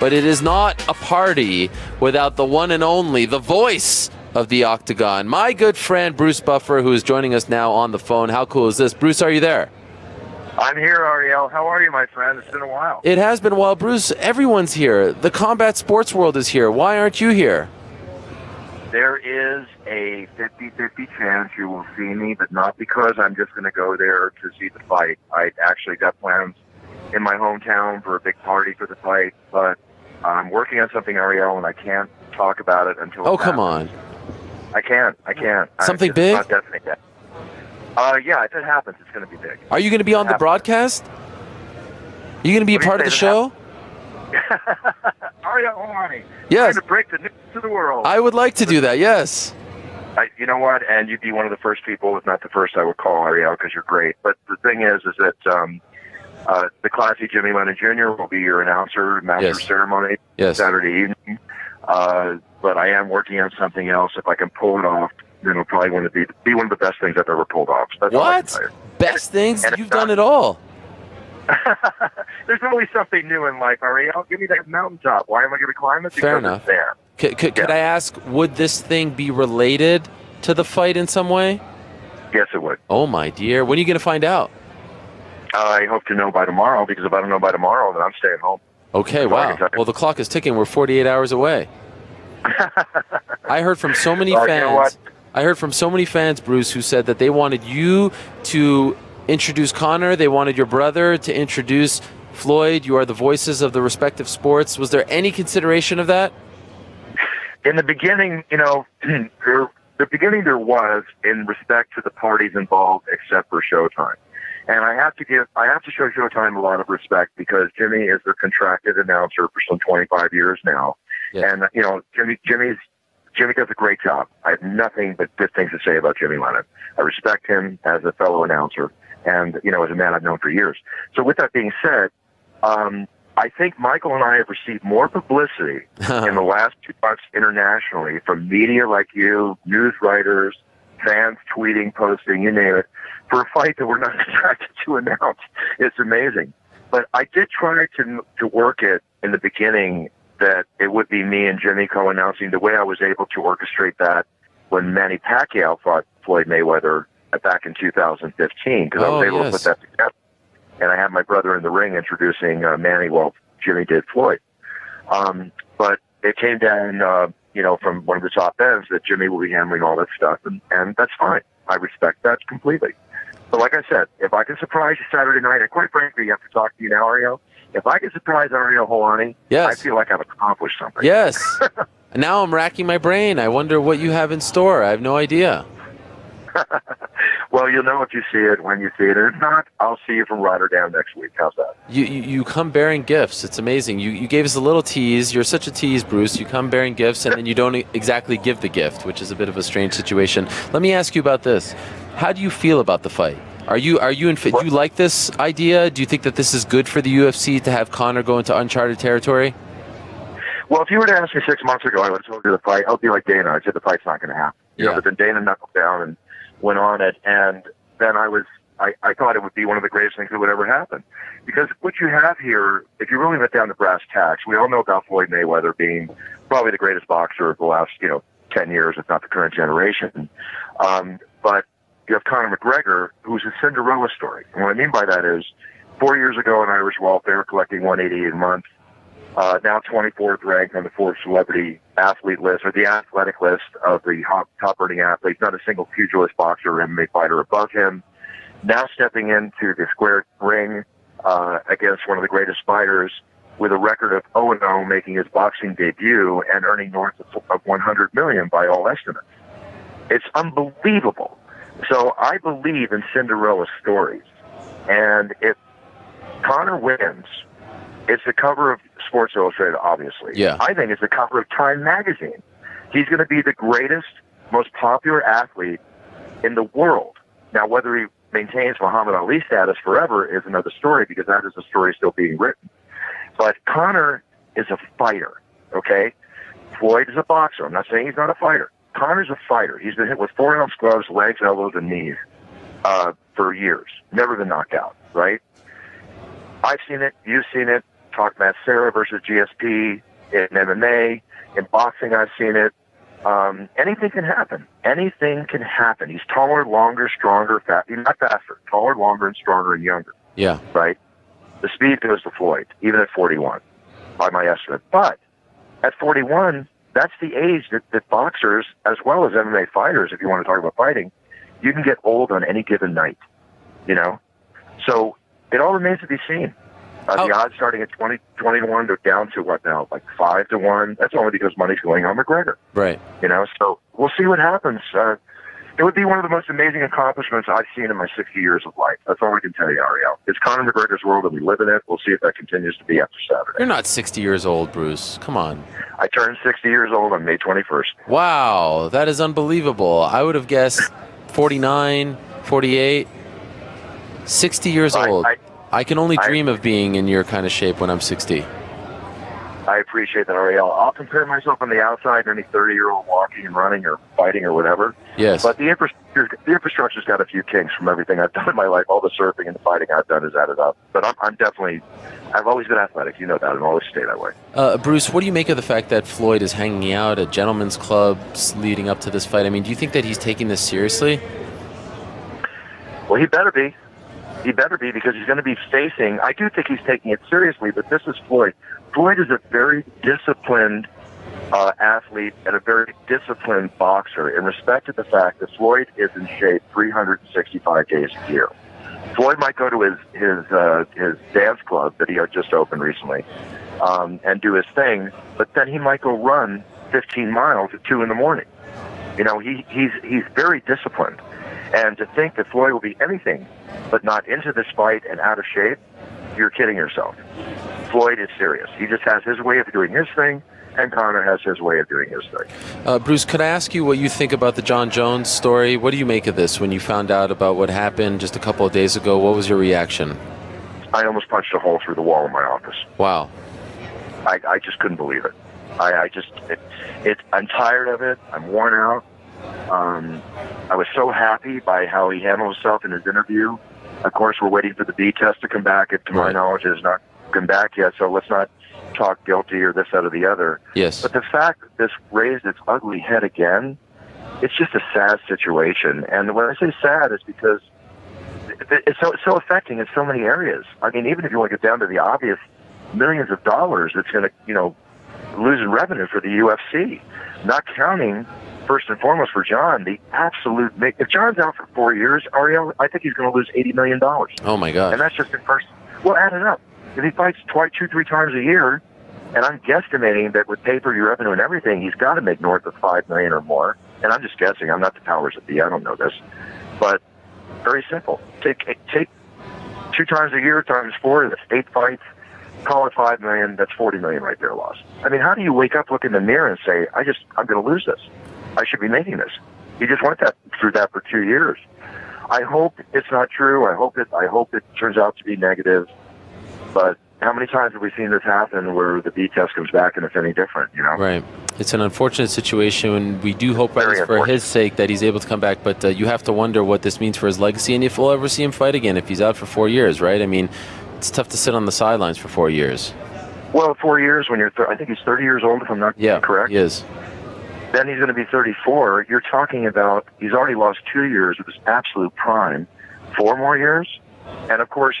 but it is not a party without the one and only, the voice of the Octagon, my good friend Bruce Buffer, who is joining us now on the phone. How cool is this? Bruce, are you there? I'm here, Ariel. How are you, my friend? It's been a while. It has been a while. Bruce, everyone's here. The combat sports world is here. Why aren't you here? There is a 50-50 chance you will see me, but not because I'm just going to go there to see the fight. I actually got plans in my hometown for a big party for the fight, but I'm working on something, Ariel, and I can't talk about it until Oh, come on. I can't. Something big? Not definite yet. Yeah, if it happens, it's going to be big. Are you going to be on the broadcast? Are you going to be a part of the show? Ariel Helwani. Yes. Trying to break the news to the world. I would like to do that, yes. You know what? And you'd be one of the first people, if not the first, I would call, Ariel, because you're great. But the thing is that the classy Jimmy Lennon Jr. will be your announcer, master of ceremony, Saturday evening. But I am working on something else. If I can pull it off, then it'll probably want to be one of the best things I've ever pulled off. So that's all I can tell you. Best things? You've done it all. There's always something new in life, Ariel. Give me that mountaintop. Why am I going to climb it? Because Fair enough. It's there. Could I ask, would this thing be related to the fight in some way? Yes, it would. Oh, my dear. When are you going to find out? I hope to know by tomorrow, because if I don't know by tomorrow, then I'm staying home. Okay, wow. Well, the clock is ticking. We're 48 hours away. I heard from so many fans. You know what? I heard from so many fans, Bruce, who said that they wanted you to introduce Conor. They wanted your brother to introduce Floyd. You are the voices of the respective sports. Was there any consideration of that? In the beginning, the beginning there was, in respect to the parties involved, except for Showtime. And I have to show Showtime a lot of respect, because Jimmy is their contracted announcer for some 25 years now. Yes. And Jimmy does a great job. I have nothing but good things to say about Jimmy Lennon. I respect him as a fellow announcer, and as a man I've known for years. So with that being said, I think Michael and I have received more publicity in the last 2 months internationally from media like you, news writers, fans tweeting, posting, you name it, for a fight that we're not contracted to announce. It's amazing. But I did try to work it in the beginning that it would be me and Jimmy co-announcing, the way I was able to orchestrate that when Manny Pacquiao fought Floyd Mayweather back in 2015, because I was able to put that together. And I had my brother in the ring introducing Manny while Jimmy did Floyd. But it came down, from one of the top ends that Jimmy will be handling all that stuff, and that's fine. I respect that completely. But like I said, if I can surprise you Saturday night, and quite frankly, you have to talk to you now, Ariel. If I can surprise Ariel Helwani, I feel like I've accomplished something. Yes. Now I'm racking my brain. I wonder what you have in store. I have no idea. Well, you'll know if you see it when you see it. And if not, I'll see you from Rotterdam next week. How's that? You come bearing gifts. It's amazing. You gave us a little tease. You're such a tease, Bruce. You come bearing gifts, and then you don't exactly give the gift, which is a bit of a strange situation. Let me ask you about this. How do you feel about the fight? Do you like this idea? Do you think that this is good for the UFC to have Conor go into uncharted territory? Well, if you were to ask me 6 months ago, I would have told you the fight. I would be like Dana. I'd say the fight's not going to happen. But then Dana knuckled down and went on it, and then I thought it would be one of the greatest things that would ever happen. Because what you have here, if you really went down to brass tacks, we all know about Floyd Mayweather being probably the greatest boxer of the last 10 years, if not the current generation. But you have Conor McGregor, who's a Cinderella story. And what I mean by that is, 4 years ago in Irish welfare, collecting $188 a month, now 24th ranked on the Forbes celebrity athlete list, or the athletic list of the top earning athletes, not a single pugilist, boxer, or MMA fighter above him. Now stepping into the square ring against one of the greatest fighters, with a record of 0-0, making his boxing debut and earning north of $100 million by all estimates. It's unbelievable. So I believe in Cinderella stories. And if Conor wins, it's the cover of Sports Illustrated, obviously. Yeah. I think it's the cover of Time magazine. He's going to be the greatest, most popular athlete in the world. Now, whether he maintains Muhammad Ali status forever is another story, because that is a story still being written. But Conor is a fighter, okay? Floyd is a boxer. I'm not saying he's not a fighter. Conor's a fighter. He's been hit with 4-ounce gloves, legs, elbows, and knees for years. Never been knocked out, right? I've seen it. You've seen it. talk Matt Serra versus GSP in MMA. In boxing, I've seen it. Anything can happen. Anything can happen. He's taller, longer, stronger, he's not faster. Taller, longer, and stronger and younger. Yeah. Right? The speed goes to Floyd, even at 41, by my estimate. But at 41, that's the age that boxers, as well as MMA fighters, if you want to talk about fighting, you can get old on any given night. You know? So it all remains to be seen. The odds starting at 20 to 1, they're down to what now? Like 5 to 1. That's only because money's going on McGregor. Right. You know, so we'll see what happens. It would be one of the most amazing accomplishments I've seen in my 60 years of life. That's all I can tell you, Ariel. It's Conor McGregor's world, and we live in it. We'll see if that continues to be after Saturday. You're not 60 years old, Bruce. Come on. I turned 60 years old on May 21st. Wow, that is unbelievable. I would have guessed 49, 48, 60 years old. I can only dream of being in your kind of shape when I'm 60. I appreciate that, Ariel. I'll compare myself on the outside to any 30-year-old walking and running or fighting or whatever. Yes. But the infrastructure's got a few kinks from everything I've done in my life. All the surfing and the fighting I've done has added up. But I've always been athletic. You know that, and I'll always stay that way. Bruce, what do you make of the fact that Floyd is hanging out at gentlemen's clubs leading up to this fight? I mean, do you think that he's taking this seriously? Well, he better be. He better be, because he's going to be facing, I do think he's taking it seriously, but this is Floyd. Floyd is a very disciplined athlete and a very disciplined boxer in respect to the fact that Floyd is in shape 365 days a year. Floyd might go to his dance club that he had just opened recently and do his thing, but then he might go run 15 miles at 2 in the morning. You know, he's very disciplined. And to think that Floyd will be anything but not into this fight and out of shape, you're kidding yourself. Floyd is serious. He just has his way of doing his thing, and Conor has his way of doing his thing. Bruce, could I ask you what you think about the Jon Jones story? What do you make of this when you found out about what happened just a couple of days ago? What was your reaction? I almost punched a hole through the wall in my office. Wow. I just couldn't believe it. I'm tired of it. I'm worn out. I was so happy by how he handled himself in his interview. Of course, we're waiting for the B test to come back. To my knowledge, it has not come back yet, so let's not talk guilty or this, that, or the other. Yes. But the fact that this raised its ugly head again, it's just a sad situation. And when I say sad, it's because it's so affecting in so many areas. I mean, even if you want to get down to the obvious, millions of dollars it's going to, lose in revenue for the UFC, not counting, first and foremost, for Jon, the absolute... If Jon's out for 4 years, Ariel, I think he's going to lose $80 million. Oh, my God. And that's just in first... Well, add it up. If he fights 2-3 times a year, and I'm guesstimating that with pay-per-view revenue and everything, he's got to make north of $5 million or more. And I'm just guessing. I'm not the powers that be. I don't know this. But very simple. Take 2 times a year times 4, that's 8 fights. Call it $5 million. That's $40 million right there lost. I mean, how do you wake up, look in the mirror, and say, I'm going to lose this? I should be making this. He just went through that for 2 years. I hope it's not true. I hope it turns out to be negative. But how many times have we seen this happen where the B test comes back and it's any different, Right. It's an unfortunate situation, and we do hope for his sake that he's able to come back, but you have to wonder what this means for his legacy and if we'll ever see him fight again if he's out for 4 years, right? I mean, it's tough to sit on the sidelines for 4 years. Well, 4 years when you're... I think he's 30 years old, if I'm not correct. He is. Then he's going to be 34. You're talking about... He's already lost 2 years of his absolute prime. 4 more years? And, of course,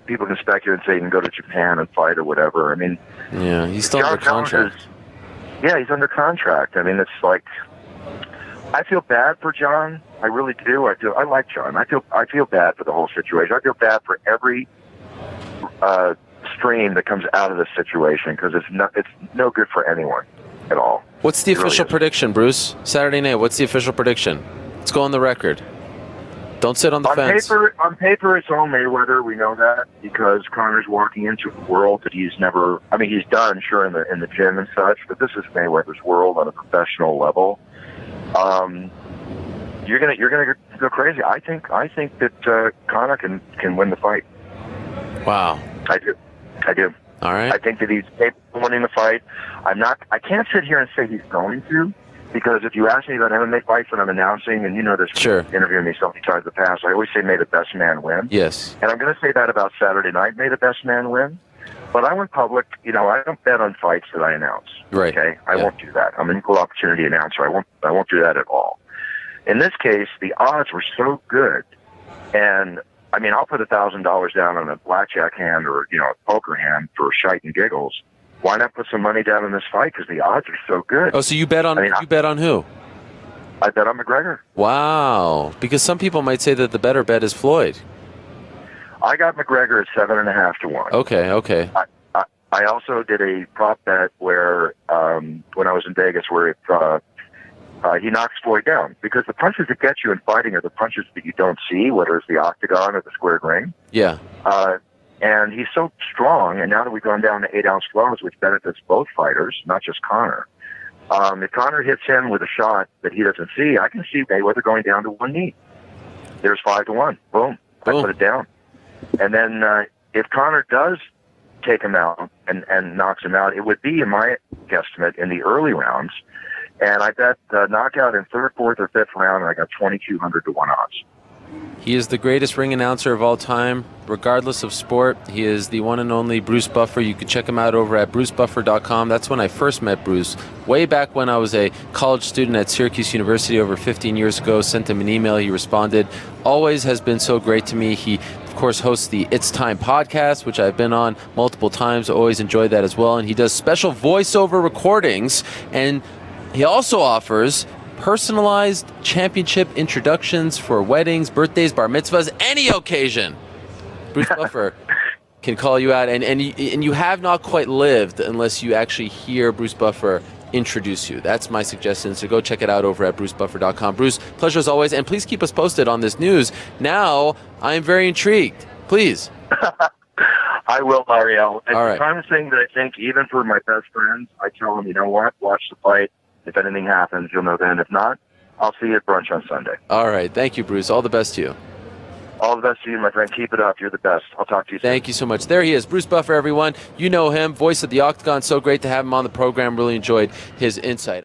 people can speculate and say he can go to Japan and fight or whatever. I mean... Yeah, he's still under contract. He's under contract. I mean, it's like... I feel bad for Jon. I really do. I like Jon. I feel bad for the whole situation. I feel bad for every stream that comes out of this situation, because it's no good for anyone at all. What's the official prediction, Bruce? Saturday night, what's the official prediction? Let's go on the record. Don't sit on the fence. On paper, it's all Mayweather. We know that because Conor's walking into a world that he's never... I mean, he's done, sure, in the gym and such, but this is Mayweather's world on a professional level. You're gonna go crazy. I think that Conor can win the fight. Wow. I do. All right. I think that he's capable of winning the fight. I can't sit here and say he's going to, because if you ask me about MMA fights that I'm announcing, and this, sure, interviewing me so many times in the past, I always say may the best man win. Yes. And I'm going to say that about Saturday night, may the best man win. But I went public. You know, I don't bet on fights that I announce. Right. Okay, I won't do that. I'm an equal opportunity announcer. I won't do that at all. In this case, the odds were so good, and I mean, I'll put $1,000 down on a blackjack hand or, you know, a poker hand for shite and giggles. Why not put some money down in this fight? Because the odds are so good. Oh, so you bet on you bet on who? I bet on McGregor. Wow. Because some people might say that the better bet is Floyd. I got McGregor at 7.5 to 1. Okay, okay. I also did a prop bet where when I was in Vegas, where he knocks Floyd down, because the punches that get you in fighting are the punches that you don't see, whether it's the octagon or the squared ring. Yeah. And he's so strong, and now that we've gone down to 8-ounce gloves, which benefits both fighters, not just Conor. If Conor hits him with a shot that he doesn't see, I can see Mayweather going down to one knee. There's 5 to 1. Boom. I put it down. And then if Conor does take him out and knocks him out, it would be, in my guesstimate, in the early rounds. And I bet knockout in 3rd, 4th, or 5th round, and I got 2,200 to 1 odds. He is the greatest ring announcer of all time, regardless of sport. He is the one and only Bruce Buffer. You can check him out over at brucebuffer.com. That's when I first met Bruce, way back when I was a college student at Syracuse University over 15 years ago. Sent him an email. He responded. Always has been so great to me. He, of course, hosts the It's Time podcast, which I've been on multiple times. Always enjoyed that as well. And he does special voiceover recordings, and he also offers personalized championship introductions for weddings, birthdays, bar mitzvahs, any occasion. Bruce Buffer can call you out, and you have not quite lived unless you actually hear Bruce Buffer introduce you. That's my suggestion, so go check it out over at brucebuffer.com. Bruce, pleasure as always, and please keep us posted on this news. Now, I am very intrigued. Please. I will, Ariel. It's All right. the kind of thing that I think, even for my best friends, I tell them, you know what, watch the fight. If anything happens, you'll know then. If not, I'll see you at brunch on Sunday. All right. Thank you, Bruce. All the best to you. All the best to you, my friend. Keep it up. You're the best. I'll talk to you soon. Thank you so much. There he is, Bruce Buffer, everyone. You know him, voice of the Octagon. So great to have him on the program. Really enjoyed his insight.